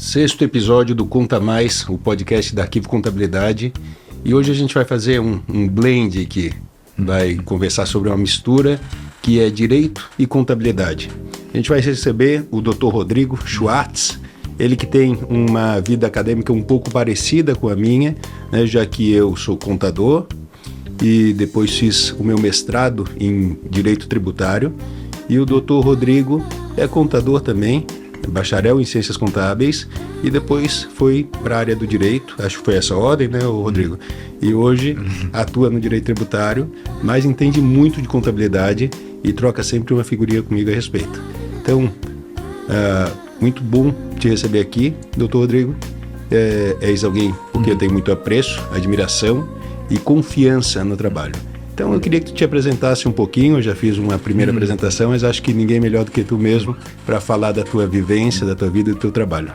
Sexto episódio do Conta Mais, o podcast da Arquivo Contabilidade. E hoje a gente vai fazer um blend aqui. Vai conversar sobre uma mistura que é direito e contabilidade. A gente vai receber o Dr. Rodrigo Schwartz, ele que tem uma vida acadêmica um pouco parecida com a minha, né, já que eu sou contador e depois fiz o meu mestrado em Direito Tributário. E o Dr. Rodrigo é contador também, bacharel em Ciências Contábeis, e depois foi para a área do Direito, acho que foi essa ordem, né, Rodrigo? E hoje atua no Direito Tributário, mas entende muito de contabilidade e troca sempre uma figurinha comigo a respeito. Então, muito bom te receber aqui, Dr. Rodrigo. És alguém porque eu tenho muito apreço, admiração e confiança no trabalho. Então eu queria que tu te apresentasse um pouquinho. Eu já fiz uma primeira apresentação, mas acho que ninguém é melhor do que tu mesmo para falar da tua vivência, da tua vida e do teu trabalho.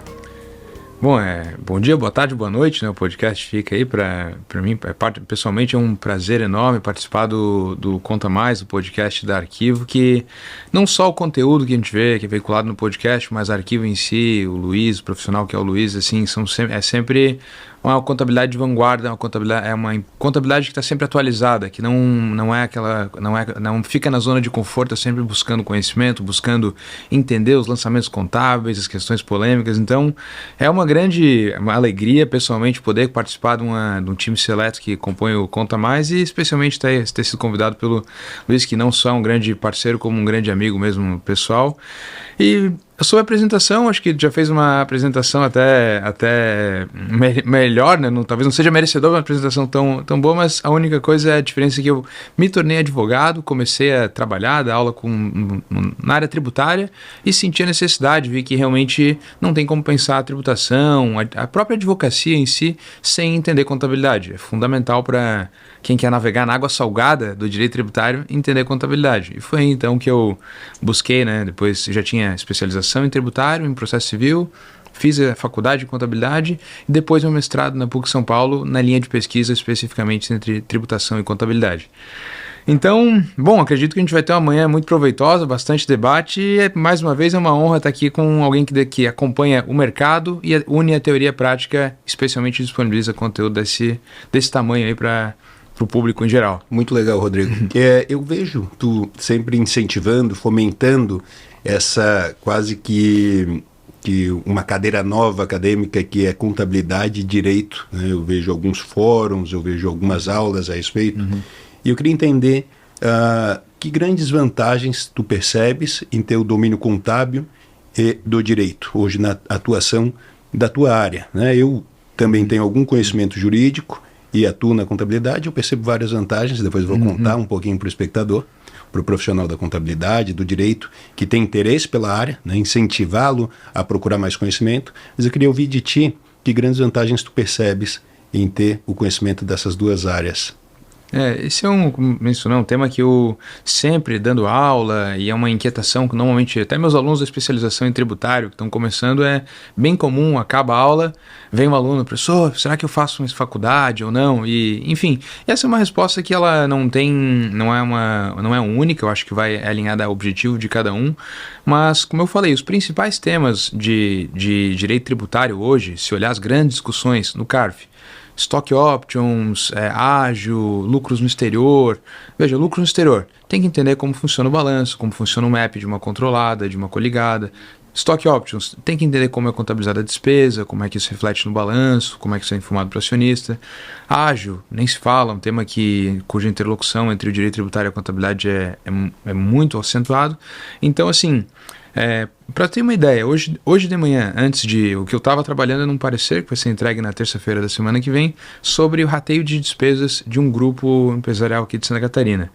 Bom, bom dia, boa tarde, boa noite, né? O podcast fica aí para mim, pessoalmente é um prazer enorme participar do Conta Mais, do podcast da Arquivo, que não só o conteúdo que a gente vê, que é veiculado no podcast, mas a Arquivo em si, o Luiz, o profissional que é o Luiz, assim, é sempre uma contabilidade de vanguarda, uma contabilidade que está sempre atualizada, que não fica na zona de conforto, sempre buscando conhecimento, buscando entender os lançamentos contábeis, as questões polêmicas. Então, é uma alegria, pessoalmente, poder participar de um time seleto que compõe o Conta Mais e especialmente ter sido convidado pelo Luiz, que não só é um grande parceiro, como um grande amigo mesmo pessoal. E a sua apresentação, acho que já fez uma apresentação até melhor, né? Talvez não seja merecedor de uma apresentação tão boa, mas a única coisa é a diferença que eu me tornei advogado, comecei a trabalhar, dar aula na área tributária e senti a necessidade, vi que realmente não tem como pensar a tributação, a própria advocacia em si, sem entender contabilidade. É fundamental para quem quer navegar na água salgada do direito tributário, entender contabilidade. E foi aí, então, que eu busquei, né? Depois já tinha especialização em tributário, em processo civil, fiz a faculdade de contabilidade e depois meu mestrado na PUC São Paulo, na linha de pesquisa especificamente entre tributação e contabilidade. Então, bom, acredito que a gente vai ter uma manhã muito proveitosa, bastante debate e, mais uma vez, é uma honra estar aqui com alguém que acompanha o mercado e une a teoria prática, especialmente disponibiliza conteúdo desse tamanho aí para o público em geral. Muito legal, Rodrigo. Eu vejo tu sempre incentivando, fomentando essa quase que uma cadeira nova acadêmica que é contabilidade e direito, né? Eu vejo alguns fóruns, eu vejo algumas aulas a respeito. E eu queria entender que grandes vantagens tu percebes em ter o domínio contábil e do direito, hoje na atuação da tua área, né? Eu também tenho algum conhecimento jurídico e atuo na contabilidade, eu percebo várias vantagens, depois vou contar um pouquinho para o espectador, para o profissional da contabilidade, do direito, que tem interesse pela área, né, incentivá-lo a procurar mais conhecimento, mas eu queria ouvir de ti que grandes vantagens tu percebes em ter o conhecimento dessas duas áreas. Esse é um tema que eu sempre dando aula e é uma inquietação que normalmente até meus alunos da especialização em tributário que estão começando é bem comum, acaba a aula, vem um aluno, professor, será que eu faço uma faculdade ou não? E, enfim, essa é uma resposta que ela não é única, eu acho que vai alinhada ao objetivo de cada um, mas como eu falei, os principais temas de direito tributário hoje, se olhar as grandes discussões no CARF, Stock Options, ágio, lucros no exterior. Veja, lucros no exterior. Tem que entender como funciona o balanço, como funciona o MAP de uma controlada, de uma coligada. Stock Options, tem que entender como é contabilizada a despesa, como é que isso reflete no balanço, como é que isso é informado para o acionista. Ágio, nem se fala, um tema cuja interlocução entre o direito tributário e a contabilidade é muito acentuado. Então, assim, para ter uma ideia, hoje de manhã, antes de o que eu estava trabalhando num parecer que vai ser entregue na terça-feira da semana que vem, sobre o rateio de despesas de um grupo empresarial aqui de Santa Catarina.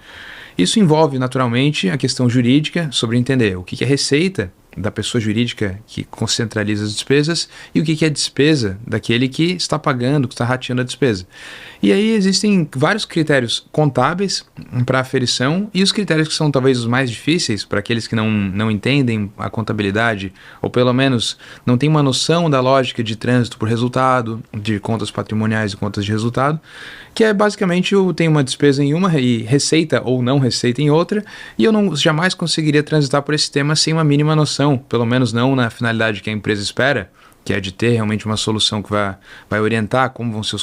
Isso envolve naturalmente a questão jurídica sobre entender o que é receita da pessoa jurídica que centraliza as despesas e o que é despesa daquele que está pagando, que está rateando a despesa. E aí existem vários critérios contábeis para aferição e os critérios que são talvez os mais difíceis para aqueles que não entendem a contabilidade ou pelo menos não têm uma noção da lógica de trânsito por resultado, de contas patrimoniais e contas de resultado, que é basicamente eu tenho uma despesa em uma e receita ou não receita em outra e eu jamais conseguiria transitar por esse tema sem uma mínima noção, pelo menos não na finalidade que a empresa espera, que é de ter realmente uma solução que vai orientar como vão ser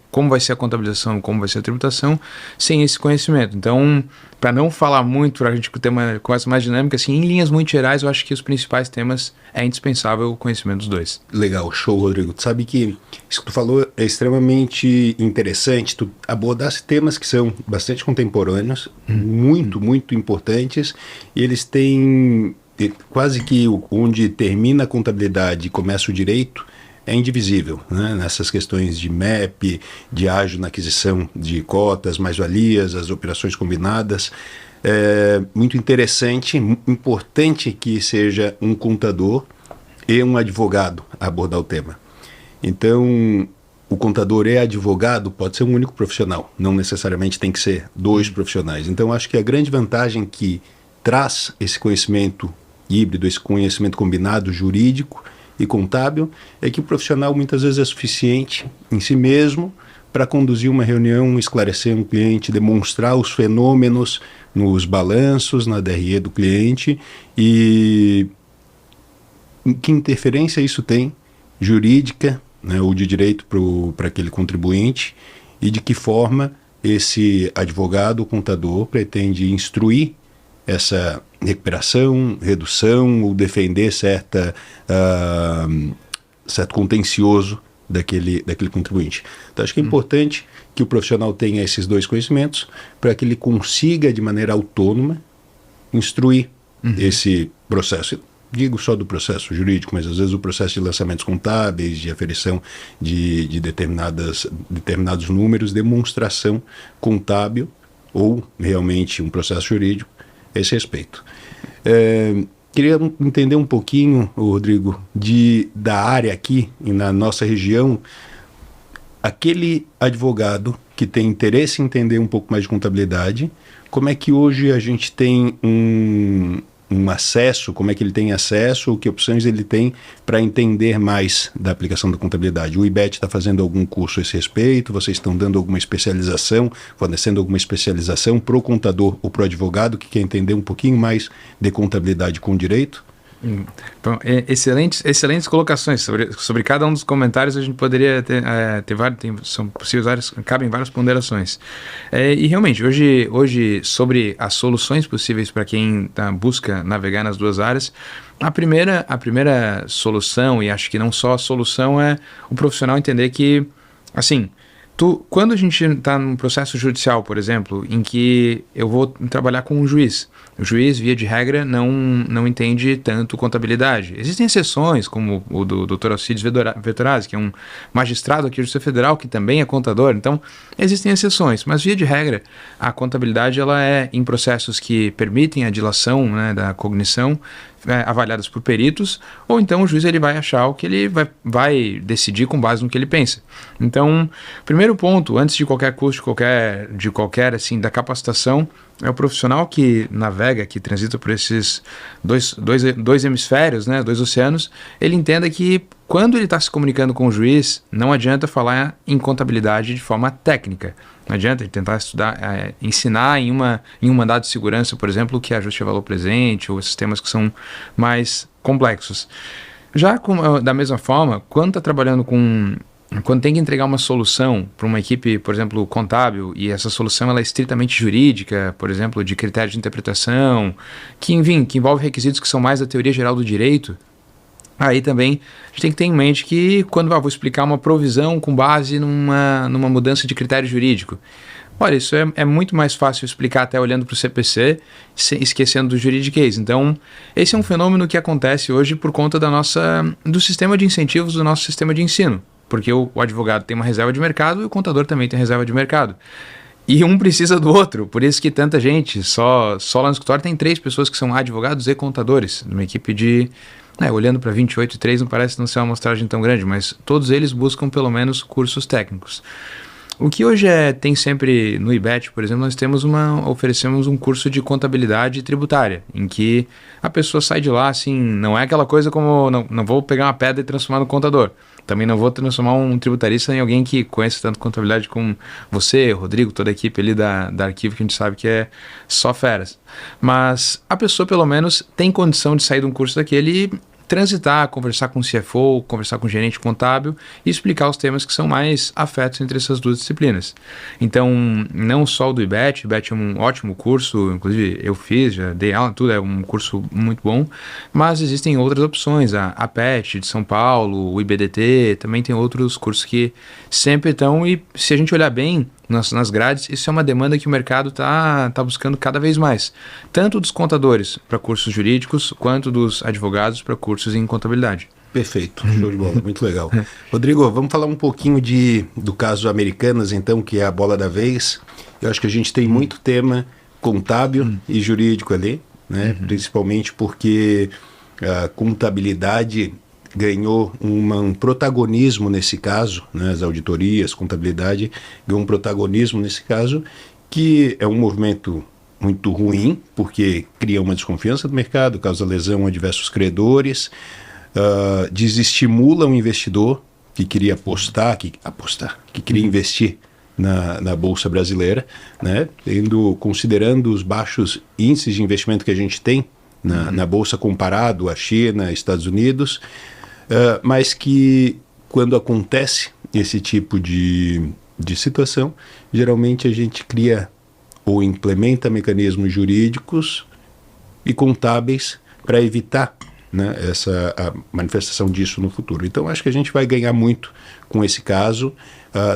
como vai ser a contabilização, como vai ser a tributação, sem esse conhecimento. Então, para não falar muito, para a gente ter uma conversa mais dinâmica, assim, em linhas muito gerais, eu acho que os principais temas é indispensável o conhecimento dos dois. Legal, show, Rodrigo. Tu sabe que isso que tu falou é extremamente interessante. Tu abordasse temas que são bastante contemporâneos, muito importantes, e eles têm quase que onde termina a contabilidade e começa o direito, é indivisível, né? Nessas questões de MEP, de ágio na aquisição de cotas, mais-valias, as operações combinadas. É muito interessante, importante que seja um contador e um advogado a abordar o tema. Então, o contador e advogado pode ser um único profissional, não necessariamente tem que ser dois profissionais. Então, acho que a grande vantagem que traz esse conhecimento híbrido, esse conhecimento combinado jurídico e contábil, é que o profissional muitas vezes é suficiente em si mesmo para conduzir uma reunião, esclarecer um cliente, demonstrar os fenômenos nos balanços, na DRE do cliente e que interferência isso tem jurídica, né, ou de direito para aquele contribuinte e de que forma esse advogado, o contador, pretende instruir essa recuperação, redução ou defender certo contencioso daquele contribuinte. Então, acho que é importante que o profissional tenha esses dois conhecimentos para que ele consiga, de maneira autônoma, instruir esse processo. Digo só do processo jurídico, mas às vezes o processo de lançamentos contábeis, de aferição de determinados números, demonstração contábil ou realmente um processo jurídico a esse respeito. Queria entender um pouquinho, Rodrigo, da área aqui na nossa região, aquele advogado que tem interesse em entender um pouco mais de contabilidade, como é que hoje a gente tem um acesso, como é que ele tem acesso, que opções ele tem para entender mais da aplicação da contabilidade. O IBET está fazendo algum curso a esse respeito? Vocês estão dando alguma especialização, fornecendo alguma especialização para o contador ou para o advogado que quer entender um pouquinho mais de contabilidade com direito? Bom, excelentes colocações sobre cada um dos comentários. A gente poderia ter vários, são possíveis, cabem várias ponderações. E realmente, hoje sobre as soluções possíveis para quem busca navegar nas duas áreas, a primeira solução, e acho que não só a solução, é o profissional entender que, assim, quando a gente está num processo judicial, por exemplo, em que eu vou trabalhar com um juiz, o juiz, via de regra, não entende tanto contabilidade. Existem exceções, como o do Dr. Alcides Vettorazzi, que é um magistrado aqui da Justiça Federal, que também é contador. Então, existem exceções, mas via de regra, a contabilidade ela é em processos que permitem a dilação, né, da cognição, avaliadas por peritos, ou então o juiz ele vai achar o que ele vai decidir com base no que ele pensa. Então, primeiro ponto, antes de qualquer curso, de qualquer assim, da capacitação, é o profissional que navega, que transita por esses dois hemisférios, né, dois oceanos, ele entenda que quando ele está se comunicando com o juiz, não adianta falar em contabilidade de forma técnica. Não adianta ele tentar estudar, ensinar em um mandado de segurança, por exemplo, o que é ajuste de valor presente, ou esses temas que são mais complexos. Já da mesma forma, quando está trabalhando quando tem que entregar uma solução para uma equipe, por exemplo, contábil, e essa solução ela é estritamente jurídica, por exemplo, de critérios de interpretação, que envolve requisitos que são mais da teoria geral do direito, aí também a gente tem que ter em mente que quando eu vou explicar uma provisão com base numa mudança de critério jurídico, olha, isso é muito mais fácil explicar até olhando para o CPC, esquecendo do juridiquês. Então, esse é um fenômeno que acontece hoje por conta do sistema de incentivos do nosso sistema de ensino. Porque o advogado tem uma reserva de mercado e o contador também tem reserva de mercado. E um precisa do outro, por isso que tanta gente, só lá no escritório tem 3 pessoas que são advogados e contadores, numa equipe de... olhando para 28 e 3 não parece não ser uma amostragem tão grande, mas todos eles buscam pelo menos cursos técnicos. O que hoje tem sempre no IBET, por exemplo, nós oferecemos um curso de contabilidade tributária, em que a pessoa sai de lá, assim, não é aquela coisa como, não vou pegar uma pedra e transformar no contador. Também não vou transformar um tributarista em alguém que conhece tanto contabilidade como você, Rodrigo, toda a equipe ali da Arquivo, que a gente sabe que é só feras. Mas a pessoa, pelo menos, tem condição de sair de um curso daquele e transitar, conversar com o CFO, conversar com o gerente contábil e explicar os temas que são mais afetos entre essas duas disciplinas. Então, não só o do IBET, o IBET é um ótimo curso, inclusive eu fiz, já dei aula, tudo é um curso muito bom, mas existem outras opções, a PET de São Paulo, o IBDT, também tem outros cursos que sempre estão, e se a gente olhar bem nas grades, isso é uma demanda que o mercado está buscando cada vez mais, tanto dos contadores para cursos jurídicos, quanto dos advogados para cursos em contabilidade. Perfeito, show de bola, muito legal. Rodrigo, vamos falar um pouquinho do caso Americanas, então, que é a bola da vez. Eu acho que a gente tem muito tema contábil e jurídico ali, né? Principalmente porque a contabilidade ganhou um protagonismo nesse caso, né? As auditorias, contabilidade ganhou um protagonismo nesse caso, que é um movimento muito ruim, porque cria uma desconfiança do mercado, causa lesão a diversos credores, desestimula o investidor que queria que queria investir na Bolsa Brasileira, né? Considerando os baixos índices de investimento que a gente tem na Bolsa comparado à China, Estados Unidos, mas que quando acontece esse tipo de situação, geralmente a gente cria ou implementa mecanismos jurídicos e contábeis para evitar, né, a manifestação disso no futuro. Então, acho que a gente vai ganhar muito com esse caso,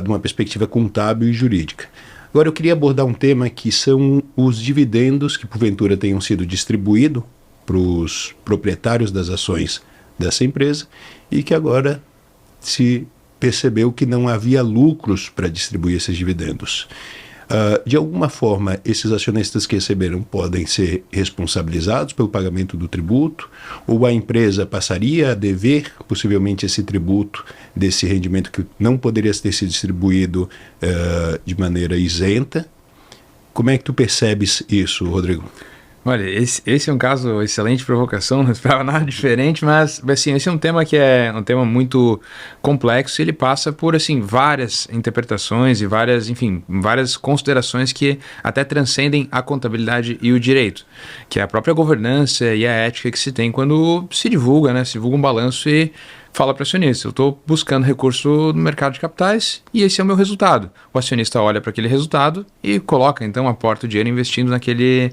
de uma perspectiva contábil e jurídica. Agora, eu queria abordar um tema que são os dividendos que, porventura, tenham sido distribuídos para os proprietários das ações dessa empresa e que agora se percebeu que não havia lucros para distribuir esses dividendos. De alguma forma, esses acionistas que receberam podem ser responsabilizados pelo pagamento do tributo, ou a empresa passaria a dever, possivelmente, esse tributo desse rendimento que não poderia ter sido distribuído de maneira isenta. Como é que tu percebes isso, Rodrigo? Olha, esse é um caso, excelente provocação, não esperava nada diferente, mas assim, esse é um tema que é um tema muito complexo e ele passa por assim, várias interpretações e várias considerações que até transcendem a contabilidade e o direito, que é a própria governança e a ética que se tem quando se divulga, né? Se divulga um balanço e fala para o acionista, eu estou buscando recurso no mercado de capitais e esse é o meu resultado. O acionista olha para aquele resultado e coloca, então, aporta o dinheiro investindo naquele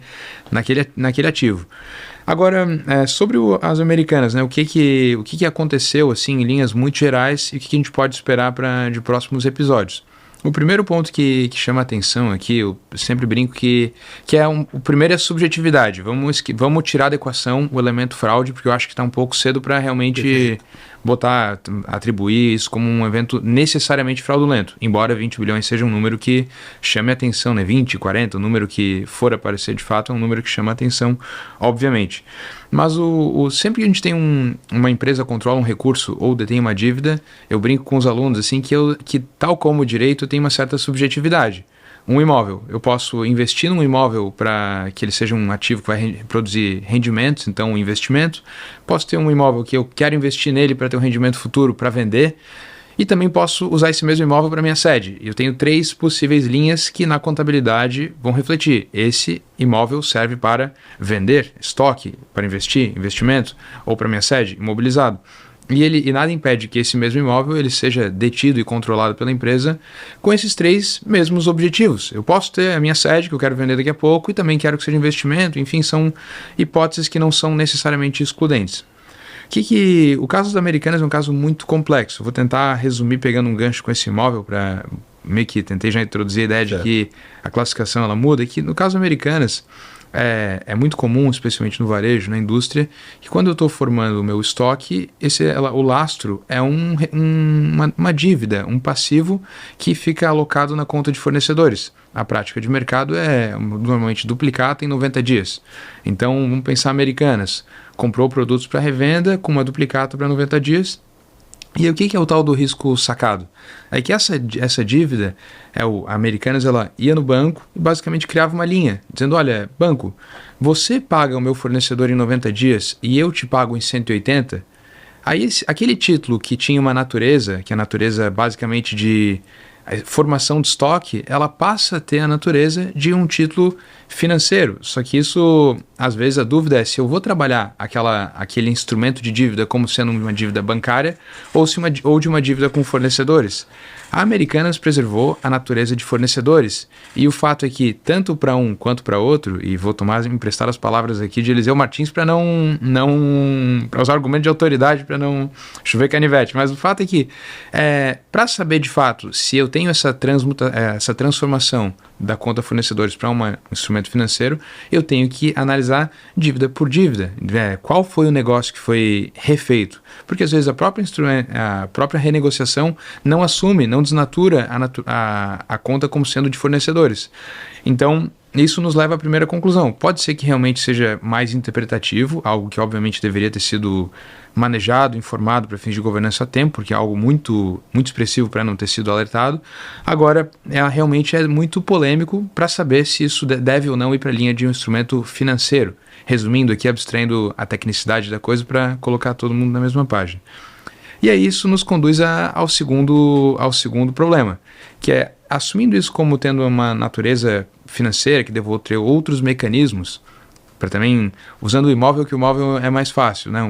ativo. Agora, sobre as Americanas, né, o que aconteceu assim, em linhas muito gerais e o que a gente pode esperar de próximos episódios? O primeiro ponto que chama a atenção aqui, eu sempre brinco que o primeiro é a subjetividade. Vamos tirar da equação o elemento fraude, porque eu acho que está um pouco cedo para realmente atribuir isso como um evento necessariamente fraudulento, embora 20 bilhões seja um número que chame a atenção, né? 20, 40, o número que for aparecer de fato é um número que chama a atenção, obviamente. Mas sempre que a gente tem uma empresa controla um recurso ou detém uma dívida, eu brinco com os alunos assim que tal como o direito tem uma certa subjetividade. Um imóvel, eu posso investir num imóvel para que ele seja um ativo que vai produzir rendimentos, então um investimento. Posso ter um imóvel que eu quero investir nele para ter um rendimento futuro para vender. E também posso usar esse mesmo imóvel para minha sede. Eu tenho 3 possíveis linhas que na contabilidade vão refletir. Esse imóvel serve para vender, estoque, para investimento, ou para minha sede, imobilizado. E nada impede que esse mesmo imóvel ele seja detido e controlado pela empresa com esses 3 mesmos objetivos. Eu posso ter a minha sede que eu quero vender daqui a pouco e também quero que seja investimento. Enfim, são hipóteses que não são necessariamente excludentes. O caso das Americanas é um caso muito complexo. Vou tentar resumir pegando um gancho com esse imóvel para meio que tentei já introduzir a ideia de que a classificação ela muda. E que no caso das Americanas é muito comum, especialmente no varejo, na indústria, que quando eu estou formando o meu estoque, o lastro é uma dívida, um passivo que fica alocado na conta de fornecedores. A prática de mercado é normalmente duplicata em 90 dias. Então, vamos pensar Americanas. Comprou produtos para revenda com uma duplicata para 90 dias. E o que é o tal do risco sacado? É que essa dívida, a Americanas ela ia no banco e basicamente criava uma linha, dizendo, olha, banco, você paga o meu fornecedor em 90 dias e eu te pago em 180, aí aquele título que tinha uma natureza, que é a natureza basicamente de formação de estoque, ela passa a ter a natureza de um título financeiro. Só que isso às vezes a dúvida é se eu vou trabalhar aquele instrumento de dívida como sendo uma dívida bancária ou de uma dívida com fornecedores. A Americanas preservou a natureza de fornecedores, e o fato é que, tanto para um quanto para outro, e vou emprestar as palavras aqui de Eliseu Martins para para usar argumento de autoridade, para não chover canivete, mas o fato é que, para saber de fato se eu tenho essa transformação da conta fornecedores para um instrumento financeiro, eu tenho que analisar dívida por dívida, qual foi o negócio que foi refeito, porque às vezes a própria renegociação não assume, não desnatura a conta como sendo de fornecedores. Então, isso nos leva à primeira conclusão. Pode ser que realmente seja mais interpretativo, algo que obviamente deveria ter sido manejado, informado para fins de governança a tempo, porque é algo muito, muito expressivo para não ter sido alertado. Agora, realmente é muito polêmico para saber se isso deve ou não ir para a linha de um instrumento financeiro. Resumindo aqui, abstraindo a tecnicidade da coisa para colocar todo mundo na mesma página. E aí isso nos conduz ao segundo problema, que é, assumindo isso como tendo uma natureza financeira, que devo ter outros mecanismos, para também, usando o imóvel, que o imóvel é mais fácil, né?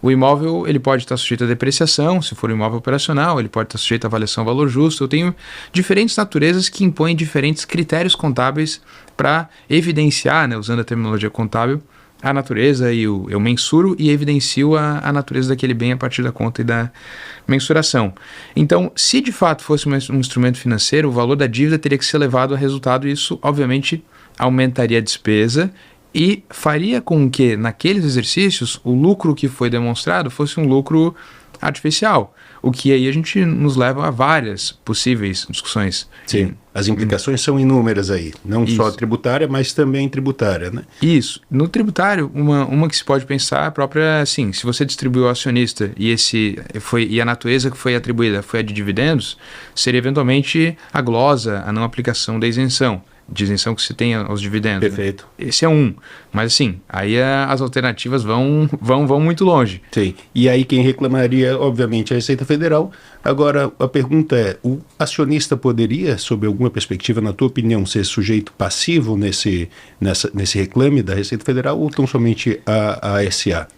O imóvel, ele pode estar sujeito a depreciação, se for um imóvel operacional, ele pode estar sujeito a avaliação valor justo. Eu tenho diferentes naturezas que impõem diferentes critérios contábeis para evidenciar, né, usando a terminologia contábil, a natureza, e eu mensuro e evidencio a natureza daquele bem a partir da conta e da mensuração. Então, se de fato fosse um instrumento financeiro, o valor da dívida teria que ser levado a resultado, e isso obviamente aumentaria a despesa e faria com que naqueles exercícios o lucro que foi demonstrado fosse um lucro artificial, o que aí a gente nos leva a várias possíveis discussões. Sim, as implicações são inúmeras aí, não só tributária, mas também tributária, né? Isso. No tributário, uma que se pode pensar, a própria, assim, se você distribuiu ao acionista e a natureza que foi atribuída foi a de dividendos, seria eventualmente a glosa, a não aplicação da isenção. De isenção que se tem aos dividendos. Perfeito. Né? Esse é um. Mas assim, aí as alternativas vão muito longe. Sim. E aí quem reclamaria, obviamente, é a Receita Federal. Agora, a pergunta é, o acionista poderia, sob alguma perspectiva, na tua opinião, ser sujeito passivo nesse reclame da Receita Federal, ou tão somente a SA?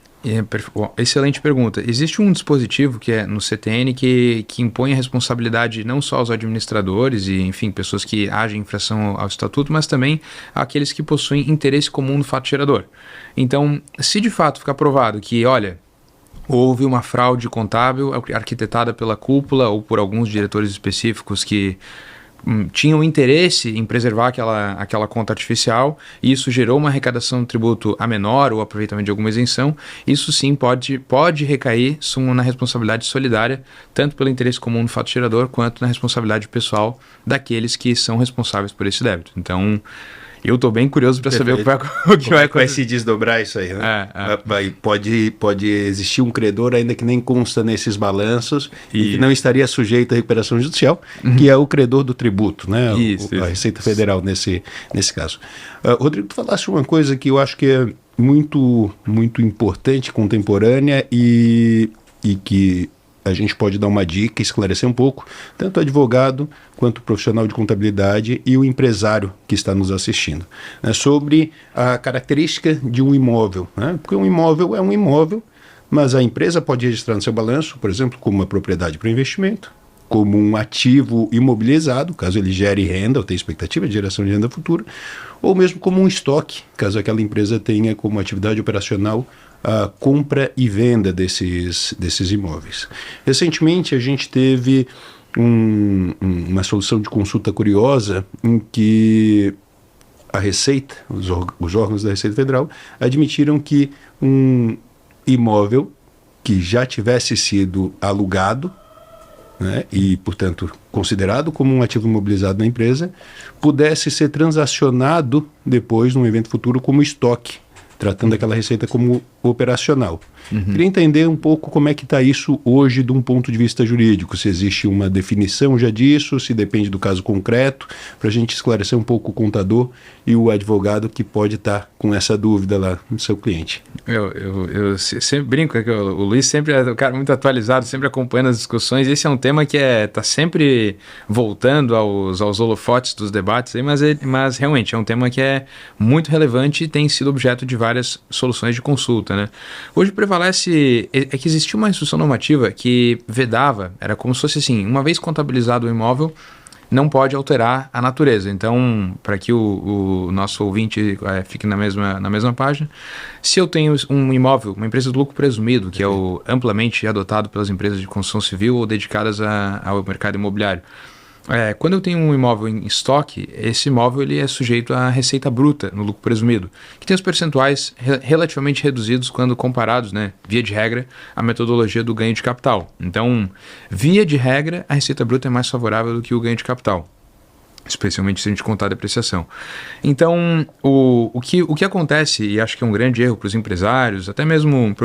Excelente pergunta. Existe um dispositivo que é no CTN que impõe a responsabilidade não só aos administradores e, enfim, pessoas que agem em infração ao estatuto, mas também àqueles que possuem interesse comum no fato gerador. Então, se de fato ficar provado que, olha, houve uma fraude contábil arquitetada pela cúpula ou por alguns diretores específicos que tinham interesse em preservar aquela conta artificial, e isso gerou uma arrecadação de tributo a menor ou aproveitamento de alguma isenção, isso sim pode recair na responsabilidade solidária, tanto pelo interesse comum do fato gerador, quanto na responsabilidade pessoal daqueles que são responsáveis por esse débito. Então, eu estou bem curioso para saber o que vai acontecer. Vai se desdobrar isso aí, né? Pode existir um credor ainda que nem consta nesses balanços e que não estaria sujeito à recuperação judicial, que é o credor do tributo, né? A Receita Federal nesse caso. Rodrigo, tu falaste uma coisa que eu acho que é muito, muito importante, contemporânea e que a gente pode dar uma dica, esclarecer um pouco, tanto o advogado quanto o profissional de contabilidade e o empresário que está nos assistindo, né, sobre a característica de um imóvel, né? Porque um imóvel é um imóvel, mas a empresa pode registrar no seu balanço, por exemplo, como uma propriedade para investimento, como um ativo imobilizado, caso ele gere renda ou tenha expectativa de geração de renda futura, ou mesmo como um estoque, caso aquela empresa tenha como atividade operacional a compra e venda desses imóveis. Recentemente a gente teve uma solução de consulta curiosa em que a Receita, os órgãos da Receita Federal, admitiram que um imóvel que já tivesse sido alugado, né, e, portanto, considerado como um ativo imobilizado na empresa, pudesse ser transacionado depois, num evento futuro, como estoque, tratando aquela receita como operacional. Queria entender um pouco como é que está isso hoje de um ponto de vista jurídico, se existe uma definição já disso, se depende do caso concreto, para a gente esclarecer um pouco o contador e o advogado que pode estar com essa dúvida lá no seu cliente. Eu sempre brinco que o Luiz sempre é um cara muito atualizado, sempre acompanhando as discussões. Esse é um tema que está sempre voltando aos holofotes dos debates, aí, mas realmente é um tema que é muito relevante e tem sido objeto de várias soluções de consulta, né? Hoje prevalece que existia uma instrução normativa que vedava, era como se fosse assim, uma vez contabilizado o imóvel, não pode alterar a natureza. Então, para que o nosso ouvinte fique na mesma página, se eu tenho um imóvel, uma empresa de lucro presumido, que é o amplamente adotado pelas empresas de construção civil ou dedicadas ao mercado imobiliário, quando eu tenho um imóvel em estoque, esse imóvel ele é sujeito à receita bruta no lucro presumido, que tem os percentuais relativamente reduzidos quando comparados, né, via de regra, à metodologia do ganho de capital. Então, via de regra, a receita bruta é mais favorável do que o ganho de capital, especialmente se a gente contar a depreciação. Então, o que acontece, e acho que é um grande erro para os empresários, até mesmo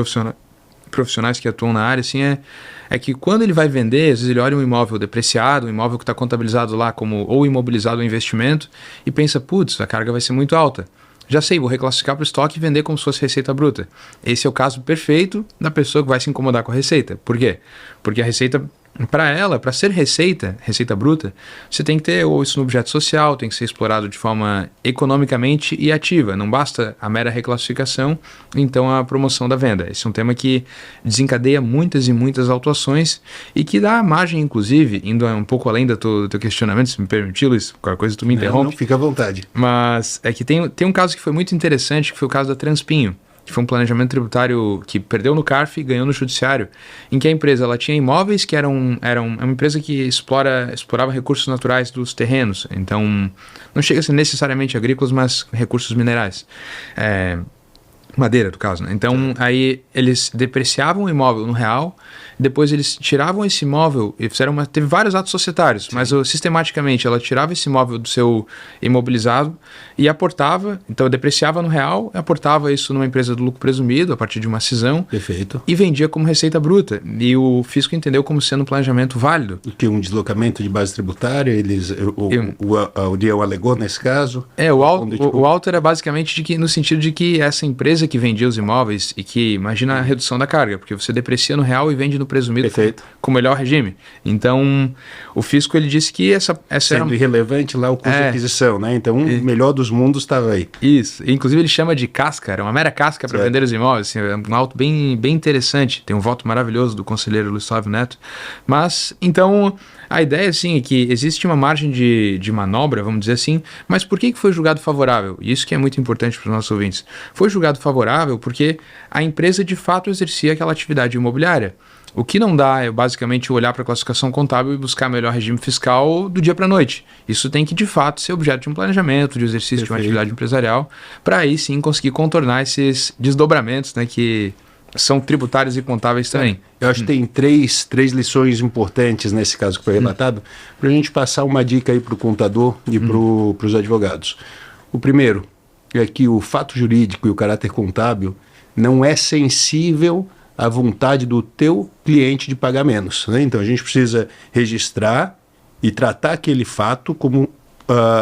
profissionais que atuam na área, assim, é que quando ele vai vender, às vezes ele olha um imóvel depreciado, um imóvel que está contabilizado lá como ou imobilizado ou investimento, e pensa, putz, a carga vai ser muito alta. Já sei, vou reclassificar para o estoque e vender como se fosse receita bruta. Esse é o caso perfeito da pessoa que vai se incomodar com a receita. Por quê? Porque a receita, para ser receita bruta, você tem que ter ou isso no objeto social, tem que ser explorado de forma economicamente e ativa. Não basta a mera reclassificação, então a promoção da venda. Esse é um tema que desencadeia muitas e muitas autuações e que dá margem, inclusive, indo um pouco além do teu questionamento, se me permitir, Luiz, qualquer coisa tu me interrompe. Não, fica à vontade. Mas é que tem um caso que foi muito interessante, que foi o caso da Transpinho, que foi um planejamento tributário que perdeu no CARF e ganhou no judiciário, em que a empresa ela tinha imóveis que eram uma empresa que explorava recursos naturais dos terrenos, então não chega a ser necessariamente agrícolas, mas recursos minerais. Madeira, do caso, né? Então, aí eles depreciavam o imóvel no real, depois eles tiravam esse imóvel e teve vários atos societários, sim, mas sistematicamente ela tirava esse imóvel do seu imobilizado e aportava, então depreciava no real, aportava isso numa empresa do lucro presumido a partir de uma cisão. Perfeito. E vendia como receita bruta. E o fisco entendeu como sendo um planejamento válido. Que um deslocamento de base tributária, a União alegou nesse caso? O auto era basicamente no sentido de que essa empresa que vendia os imóveis e que, imagina a redução da carga, porque você deprecia no real e vende no presumido com o melhor regime. Então, o fisco ele disse que essa sendo era irrelevante lá o custo de aquisição, né? Então, o melhor dos mundos estava aí. Isso. Inclusive, ele chama de casca, era uma mera casca para vender os imóveis. Assim, é um auto bem, bem interessante. Tem um voto maravilhoso do conselheiro Luiz Flávio Neto. Mas, então, a ideia, assim, é que existe uma margem de manobra, vamos dizer assim, mas por que foi julgado favorável? E isso que é muito importante para os nossos ouvintes. Foi julgado favorável porque a empresa, de fato, exercia aquela atividade imobiliária. O que não dá é basicamente olhar para a classificação contábil e buscar melhor regime fiscal do dia para a noite. Isso tem que, de fato, ser objeto de um planejamento, de exercício Perfeito. De uma atividade empresarial, para aí sim conseguir contornar esses desdobramentos, né, que são tributários e contábeis também. Eu acho que tem três lições importantes nesse caso que foi relatado, para a gente passar uma dica aí para o contador e para os advogados. O primeiro é que o fato jurídico e o caráter contábil não é sensível à vontade do teu cliente de pagar menos, né? Então a gente precisa registrar e tratar aquele fato como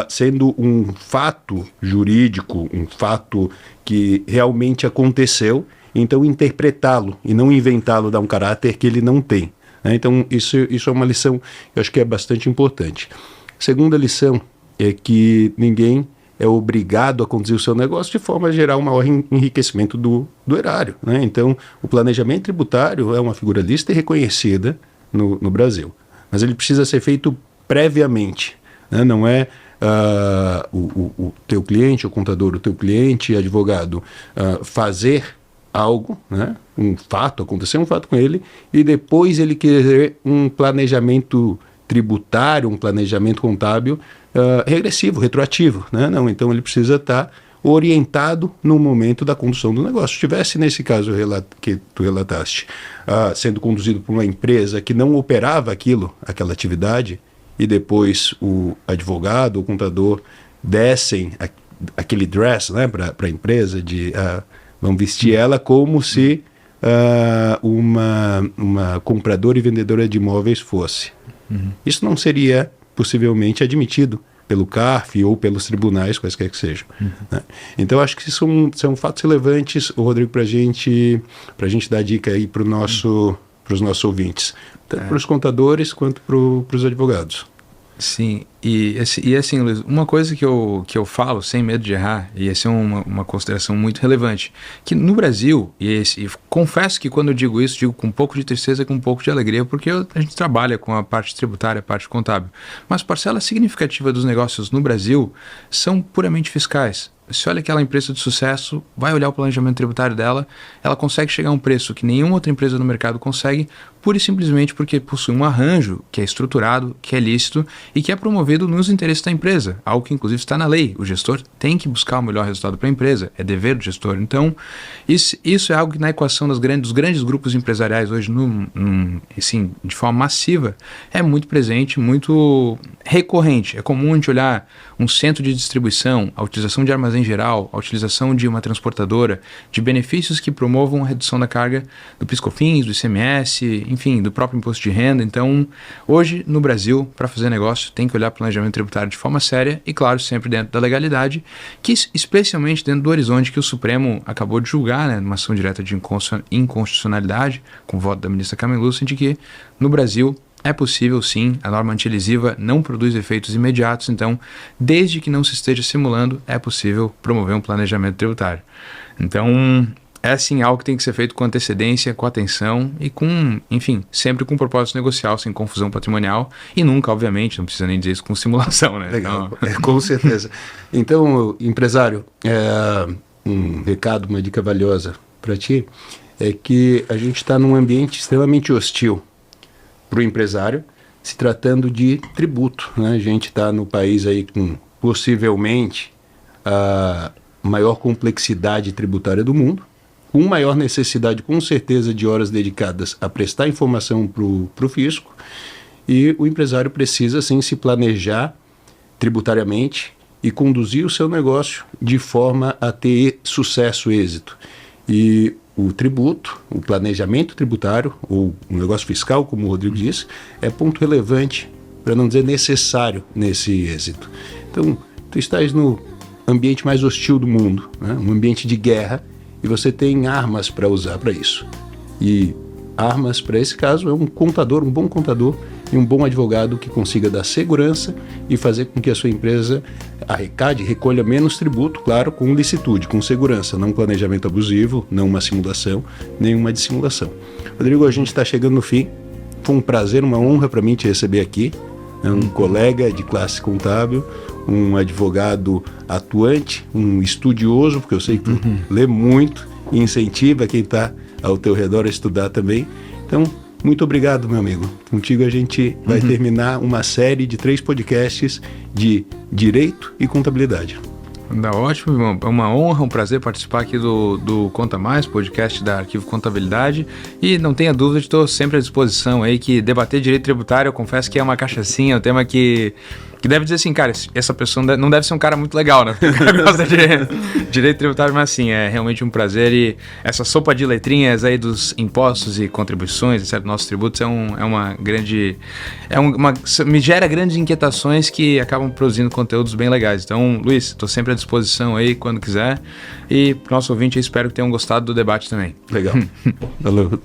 sendo um fato jurídico, um fato que realmente aconteceu, então interpretá-lo e não inventá-lo, dar um caráter que ele não tem, né? Então isso é uma lição que eu acho que é bastante importante. Segunda lição é que ninguém é obrigado a conduzir o seu negócio de forma a gerar um maior enriquecimento do erário, né? Então, o planejamento tributário é uma figura lícita e reconhecida no Brasil, mas ele precisa ser feito previamente, né? Não é o teu cliente, o contador, o teu cliente, advogado, fazer algo, né? Acontecer um fato com ele, e depois ele querer um planejamento tributário, um planejamento contábil regressivo, retroativo, né? Não, então ele precisa estar orientado no momento da condução do negócio. Se estivesse nesse caso que tu relataste, sendo conduzido por uma empresa que não operava aquela atividade, e depois o advogado, o contador dessem aquele dress, né, para a empresa, vão vestir ela como se uma compradora e vendedora de imóveis fosse. Isso não seria possivelmente admitido pelo CARF ou pelos tribunais, quaisquer que sejam. Né? Então, acho que são fatos relevantes, Rodrigo, para a gente dar dica aí para os nossos ouvintes, tanto para os contadores quanto para os advogados. Sim, e assim, Luiz, uma coisa que eu falo sem medo de errar, e essa é uma consideração muito relevante, que no Brasil, e confesso que quando eu digo isso, digo com um pouco de tristeza e com um pouco de alegria, porque a gente trabalha com a parte tributária, a parte contábil, mas parcela significativa dos negócios no Brasil são puramente fiscais. Se olha aquela empresa de sucesso, vai olhar o planejamento tributário dela, ela consegue chegar a um preço que nenhuma outra empresa no mercado consegue, pura e simplesmente porque possui um arranjo que é estruturado, que é lícito e que é promovido nos interesses da empresa, algo que inclusive está na lei. O gestor tem que buscar o melhor resultado para a empresa, é dever do gestor. Então, isso é algo que na equação dos grandes grupos empresariais hoje, assim, de forma massiva, é muito presente, muito recorrente. É comum a gente olhar um centro de distribuição, a utilização de armazém geral, a utilização de uma transportadora, de benefícios que promovam a redução da carga do PIS/COFINS, do ICMS, enfim, do próprio imposto de renda. Então, hoje no Brasil, para fazer negócio, tem que olhar para o planejamento tributário de forma séria e, claro, sempre dentro da legalidade, que especialmente dentro do horizonte que o Supremo acabou de julgar, né, numa ação direta de inconstitucionalidade, com o voto da ministra Carmen Lúcia, de que no Brasil é possível sim, a norma antilesiva não produz efeitos imediatos, então, desde que não se esteja simulando, é possível promover um planejamento tributário. Então, é sim algo que tem que ser feito com antecedência, com atenção e com, enfim, sempre com propósito negocial, sem confusão patrimonial e nunca, obviamente, não precisa nem dizer isso com simulação, né? Legal, com certeza. Então, empresário, um recado, uma dica valiosa para ti é que a gente está num ambiente extremamente hostil para o empresário, se tratando de tributo. Né? A gente está no país aí com possivelmente a maior complexidade tributária do mundo, com maior necessidade, com certeza, de horas dedicadas a prestar informação para o fisco, e o empresário precisa, sim, se planejar tributariamente e conduzir o seu negócio de forma a ter sucesso, êxito. E o tributo, o planejamento tributário, ou o negócio fiscal, como o Rodrigo disse, é ponto relevante, para não dizer necessário, nesse êxito. Então, tu estás no ambiente mais hostil do mundo, né? Um ambiente de guerra, e você tem armas para usar para isso. E armas, para esse caso, é um contador, um bom contador e um bom advogado que consiga dar segurança e fazer com que a sua empresa arrecade, recolha menos tributo, claro, com licitude, com segurança, não um planejamento abusivo, não uma simulação, nem uma dissimulação. Rodrigo, a gente está chegando no fim. Foi um prazer, uma honra para mim te receber aqui. É um colega de classe contábil, um advogado atuante, um estudioso, porque eu sei que tu lê muito e incentiva quem está ao teu redor a estudar também. Então, muito obrigado, meu amigo. Contigo a gente vai terminar uma série de 3 podcasts de Direito e Contabilidade. Dá ótimo, irmão. É uma honra, um prazer participar aqui do Conta Mais, podcast da Arquivo Contabilidade. E não tenha dúvida, estou sempre à disposição aí, que debater direito tributário, eu confesso que é uma cachaçinha, é um tema que deve dizer assim, cara, essa pessoa não deve ser um cara muito legal, né? Porque o cara gosta de direito tributário, mas assim, é realmente um prazer. E essa sopa de letrinhas aí dos impostos e contribuições, etc., nossos tributos, uma grande... me gera grandes inquietações que acabam produzindo conteúdos bem legais. Então, Luiz, estou sempre à disposição aí, quando quiser. E pro nosso ouvinte, eu espero que tenham gostado do debate também. Legal. Valeu.